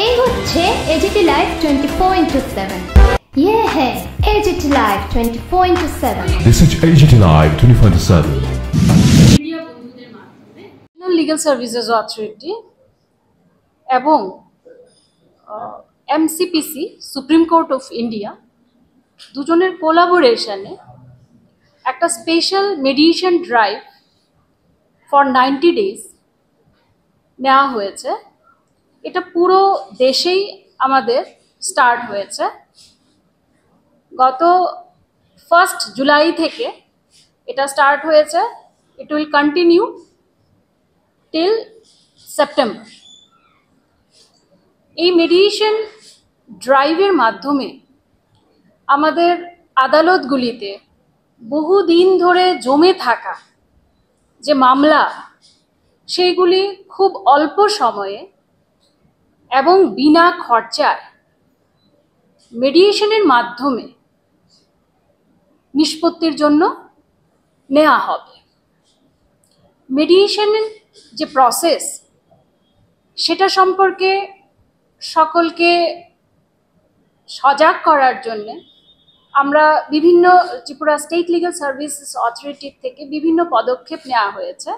এই হচ্ছে AGT live 24/7। ये है AGT Live 24/7। This is AGT Live 24/7। Legal services authority এবং MCPC supreme court of India দুজনের কোলাবোরেশনে একটা special mediation drive for 90 days নেওয়া হয়েছে। এটা পুরো দেশেই আমাদের স্টার্ট হয়েছে। গত 1 জুলাই থেকে এটা স্টার্ট হয়েছে। It will continue till September. এই মেডিয়েশন ড্রাইভের মাধ্যমে আমাদের আদালতগুলিতে বহুদিন ধরে জমে থাকা যে মামলা সেইগুলি খুব অল্প সময়ে এবং বিনা খরচায় মেডিয়েশনের মাধ্যমে নিষ্পত্তির জন্য নেওয়া হবে। মেডিয়েশনের যে প্রসেস সেটা সম্পর্কে সকলকে সজাগ করার জন্য আমরা বিভিন্ন Tripura state legal services authority থেকে বিভিন্ন পদক্ষেপ নেওয়া হয়েছে।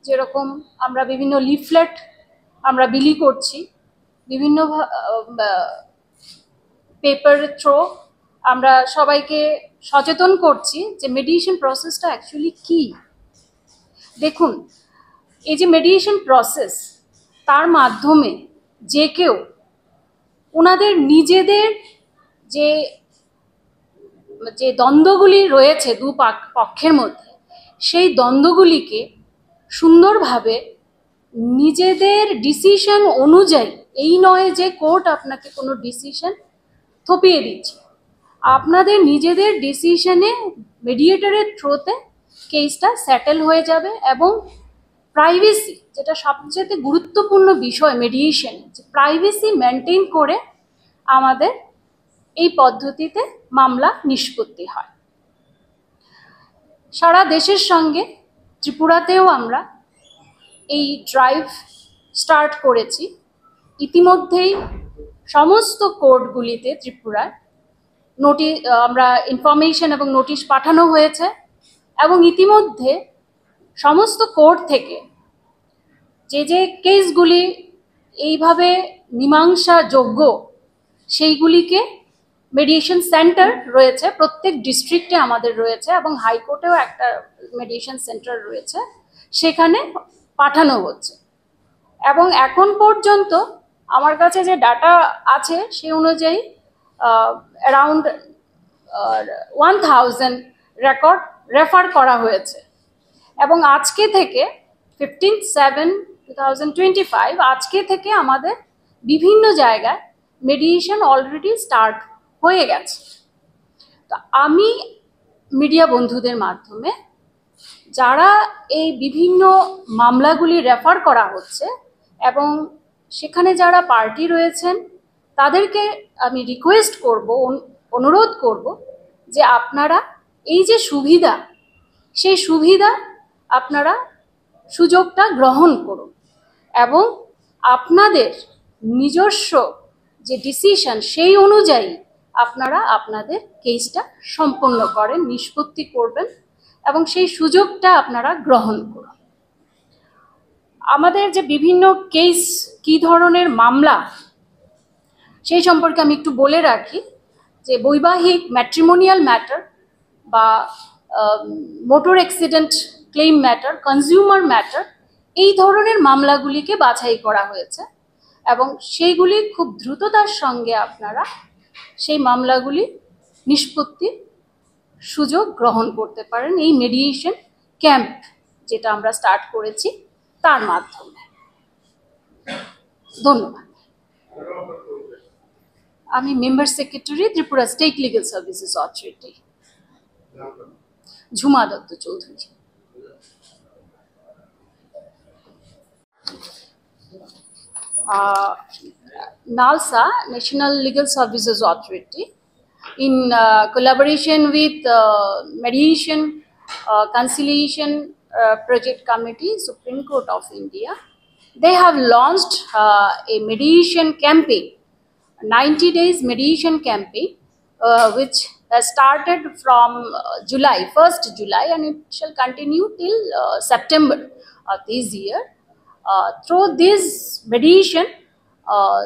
যেরকম আমরা বিভিন্ন লিফলেট আমরা বিলি করছি, বিভিন্ন পেপার থ্রো আমরা সবাইকে সচেতন করছি যে মেডিয়েশন প্রসেসটা অ্যাকচুয়ালি কী। দেখুন, এই যে মেডিয়েশন প্রসেস তার মাধ্যমে যে কেউ ওনাদের নিজেদের যে যে দ্বন্দ্বগুলি রয়েছে দু পক্ষের মধ্যে সেই দ্বন্দ্বগুলিকে সুন্দরভাবে নিজেদের ডিসিশন অনুযায়ী, এই নয় যে কোর্ট আপনাকে কোনো ডিসিশন থপিয়ে দিচ্ছে, আপনাদের নিজেদের ডিসিশনে মেডিয়েটরের থ্রুতে কেসটা সেটেল হয়ে যাবে এবং প্রাইভেসি, যেটা সবচেয়ে গুরুত্বপূর্ণ বিষয় মেডিয়েশনে, যে প্রাইভেসি মেনটেন করে আমাদের এই পদ্ধতিতে মামলা নিষ্পত্তি হয়। সারা দেশের সঙ্গে ত্রিপুরাতেও আমরা এই ড্রাইভ স্টার্ট করেছি। ইতিমধ্যেই সমস্ত কোর্টগুলিতে ত্রিপুরায় আমরা ইনফরমেশন এবং নোটিশ পাঠানো হয়েছে এবং ইতিমধ্যে সমস্ত কোর্ট থেকে যে কেসগুলি এইভাবে মীমাংসাযোগ্য সেইগুলিকে মেডিয়েশন সেন্টার রয়েছে প্রত্যেক ডিস্ট্রিক্টে আমাদের রয়েছে এবং হাইকোর্টেও একটা মেডিয়েশন সেন্টার রয়েছে, সেখানে পাঠানো হচ্ছে। এবং এখন পর্যন্ত আমার কাছে যে ডাটা আছে সেই অনুযায়ী অ্যারাউন্ড 1000 রেকর্ড রেফার করা হয়েছে। এবং আজকে থেকে 15/7/2025 আজকে থেকে আমাদের বিভিন্ন জায়গায় মেডিয়েশন অলরেডি স্টার্ট হয়ে গেছে। তো আমি মিডিয়া বন্ধুদের মাধ্যমে যারা এই বিভিন্ন মামলাগুলি রেফার করা হচ্ছে এবং সেখানে যারা পার্টি রয়েছেন তাদেরকে আমি রিকোয়েস্ট করব, অনুরোধ করব যে আপনারা এই যে সুবিধা, সেই সুবিধা আপনারা সুযোগটা গ্রহণ করুন এবং আপনাদের নিজস্ব যে ডিসিশন সেই অনুযায়ী আপনারা আপনাদের কেসটা সম্পন্ন করেন, নিষ্পত্তি করবেন এবং সেই সুযোগটা আপনারা গ্রহণ করুন। আমাদের যে বিভিন্ন কেস কী ধরনের মামলা সেই সম্পর্কে আমি একটু বলে রাখি যে বৈবাহিক ম্যাট্রিমোনিয়াল ম্যাটার বা motor accident claim matter, consumer matter, এই ধরনের মামলাগুলিকে বাছাই করা হয়েছে এবং সেইগুলি খুব দ্রুততার সঙ্গে আপনারা সেই মামলাগুলি নিষ্পত্তির সুযোগ গ্রহণ করতে পারেন এই মেডিয়েশন ক্যাম্প যেটা আমরা স্টার্ট করেছি তার মাধ্যমে। ধন্যবাদ। আমি member secretary, Tripura state legal services authority, Jhuma Dutta Chowdhury. NALSA, National Legal Services Authority, in collaboration with Mediation Conciliation Project Committee, Supreme Court of India, they have launched a mediation campaign, 90 days mediation campaign, which has started from July, 1st July, and it shall continue till September of this year. Through this mediation,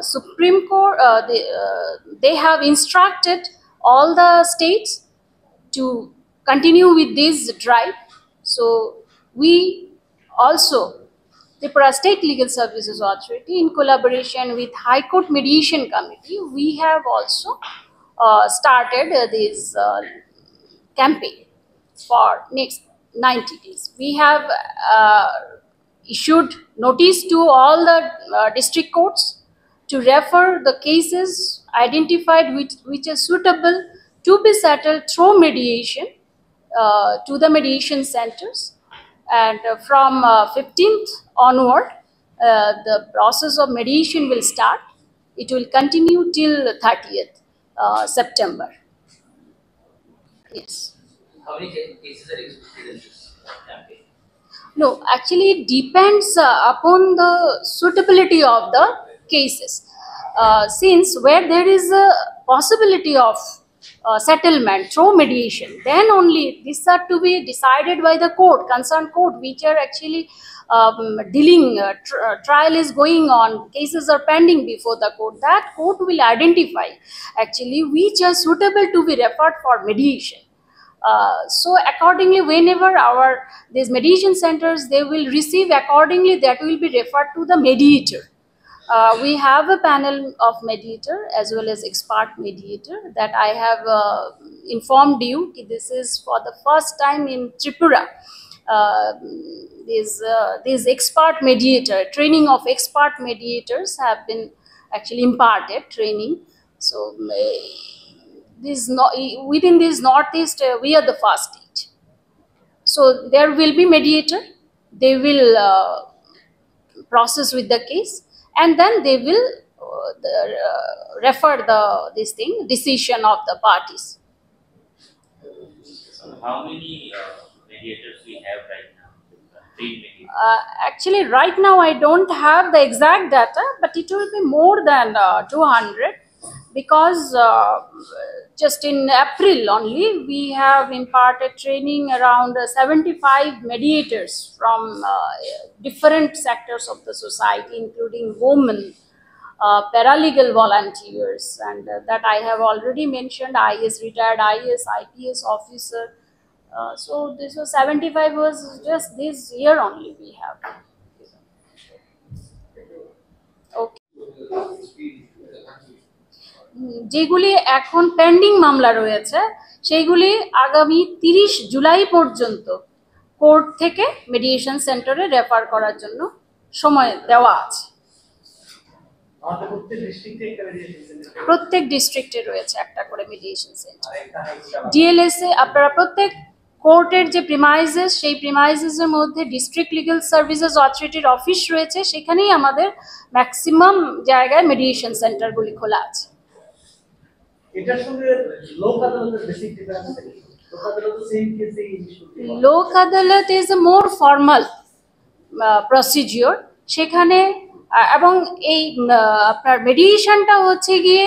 Supreme Court, they have instructed all the states to continue with this drive. So we also, Tripura State Legal Services Authority, in collaboration with High Court Mediation Committee, we have also started this campaign for next 90 days. We have issued notice to all the district courts to refer the cases identified which are suitable to be settled through mediation to the mediation centers. And from 15th onward, the process of mediation will start. It will continue till 30th September. Yes. How many cases are expected in this campaign? No, actually it depends upon the suitability of the cases. Since where there is a possibility of settlement through mediation, then only these are to be decided by the court, concerned court, which are actually dealing, trial is going on, cases are pending before the court. That court will identify actually which are suitable to be referred for mediation. So accordingly, whenever these mediation centers, they will receive accordingly, that will be referred to the mediator. We have a panel of mediator as well as expert mediator that I have informed you. This is for the first time in Tripura. This expert mediator, training of expert mediators have been actually imparted training. So within this Northeast, we are the first state. So there will be mediator. They will process with the case, and then they will refer this decision of the parties. So how many mediators we have right now? Actually, right now I don't have the exact data, but it will be more than 200, because just in April only we have imparted training around 75 mediators from different sectors of the society, including women, paralegal volunteers, and that I have already mentioned, IAS, retired IAS, IPS officer. So this was 75 was just this year only we have. Okay. যেগুলি এখন pending মামলা রয়েছে সেইগুলি আগামী 30 জুলাই পর্যন্ত court থেকে mediation সেন্টারে refer করার জন্য সময় দেওয়া আছে। প্রত্যেক ডিস্ট্রিক্টে রয়েছে একটা করে মেডিয়েশন সেন্টার। ডিএলএসএ আপনারা প্রত্যেক কোর্টের যে প্রিমাইজেস, সেই প্রিমাইজেসের মধ্যে ডিস্ট্রিক্ট লিগ্যাল সার্ভিসেস অথরিটির অফিস রয়েছে, সেখানেই আমাদের ম্যাক্সিমাম জায়গায় মেডিয়েশন সেন্টারগুলি খোলা আছে। এটার সঙ্গে লোক আদালতের বেসিক ডিফারেন্স কি? লোক আদালত সেম কেসেই ইস্যু করে। লোক আদালত is a more formal procedure, সেখানে এবং এই আপনার মেডিয়েশনটা হচ্ছে গিয়ে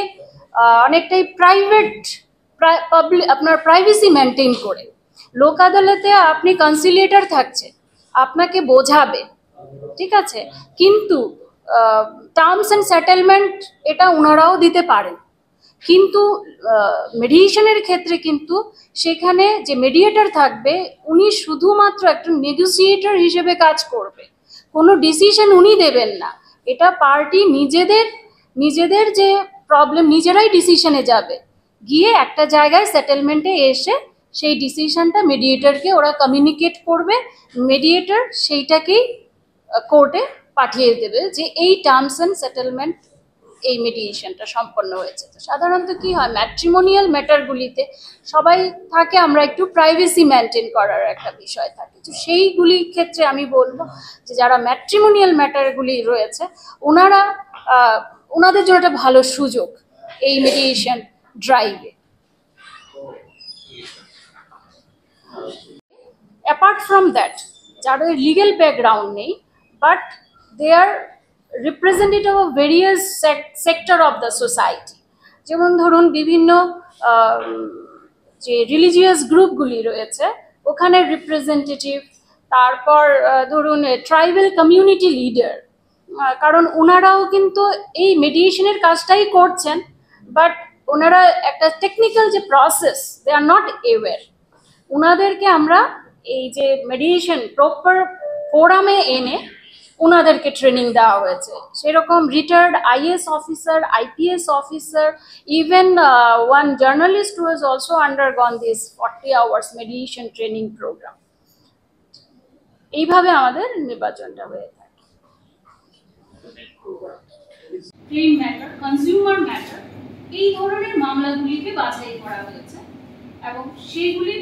অনেকটাই প্রাইভেট, পাবলিক, আপনার প্রাইভেসি মেনটেন করে। লোক আদালতে আপনি কনসিলিয়েটর থাকছে, আপনাকে বোঝাবে, ঠিক আছে, কিন্তু টার্মস অ্যান্ড সেটেলমেন্ট এটা ওনারাও দিতে পারেন। কিন্তু মেডিয়েশনের ক্ষেত্রে কিন্তু সেখানে যে মেডিয়েটর থাকবে উনি শুধুমাত্র একটা নেগোসিয়েটর হিসেবে কাজ করবে, কোনো ডিসিশন উনি দেবেন না। এটা পার্টি নিজেদের যে প্রবলেম নিজেরাই ডিসিশনে যাবে, গিয়ে একটা জায়গায় সেটেলমেন্টে এসে সেই ডিসিশনটা মেডিয়েটরকে ওরা কমিউনিকেট করবে, মেডিয়েটর সেইটাকেই কোর্টে পাঠিয়ে দেবে যে এই টার্মস অ্যান্ড সেটেলমেন্ট এই মেডিয়েশনটা সম্পন্ন হয়েছে। তো সাধারণত কি হয়, ম্যাট্রিমোনিয়াল ম্যাটারগুলিতে সবাই থাকে, আমরা একটু প্রাইভেসি মেনটেন করার একটা বিষয় থাকে। তো সেইগুলির ক্ষেত্রে আমি বলবো যে যারা ম্যাট্রিমোনিয়াল ম্যাটারগুলি রয়েছে ওনাদের জন্য একটা ভালো সুযোগ এই মেডিয়েশন ড্রাইভে। অ্যাপার্ট ফ্রম দ্যাট, যাদের লিগেল ব্যাকগ্রাউন্ড নেই but they are representative of various sector of the society, যেমন ধরুন বিভিন্ন যে রিলিজিয়াস গ্রুপগুলি রয়েছে ওখানে রিপ্রেজেন্টেটিভ, তারপর ধরুন ট্রাইবাল কমিউনিটি লিডার, কারণ ওনারাও কিন্তু এই মেডিয়েশনের কাজটাই করছেন, বাট ওনারা একটা টেকনিক্যাল যে process they are not aware. ওনাদেরকে আমরা এই যে মেডিয়েশন প্রপার ফোরামে এনে ওনাদেরকে ট্রেনিং দেওয়া হয়েছে। সেরকম retired IAS officer, IPS officer, even one journalist who has also undergone this 40 hours mediation training program. এইভাবে আমাদের নির্বাচনটা হয়ে থাকে। ক্লেম ম্যাটার, কনজিউমার ম্যাটার, এই ধরনের মামলাগুলিকে বাছাই করা হয়েছে এবং সেগুলি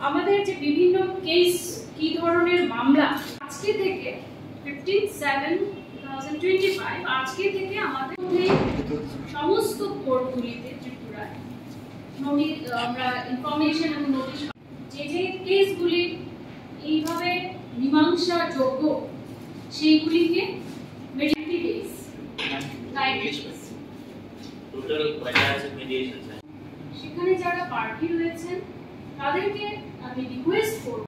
আমাদের যে বিভিন্ন কেস কি ধরনের মামলা আজকে থেকে 15/7/2025 আজকে থেকে আমাদের সমস্ত কোর্টগুলিতে ত্রিপুরায় আমরা ইনফরমেশন এবং নোটিশ যে কেসগুলি এইভাবে মীমাংসা যোগ্য সেইগুলিকে সেখানে যারা পার্টি রয়েছেন তাদেরকে আমি রিকোয়েস্ট করব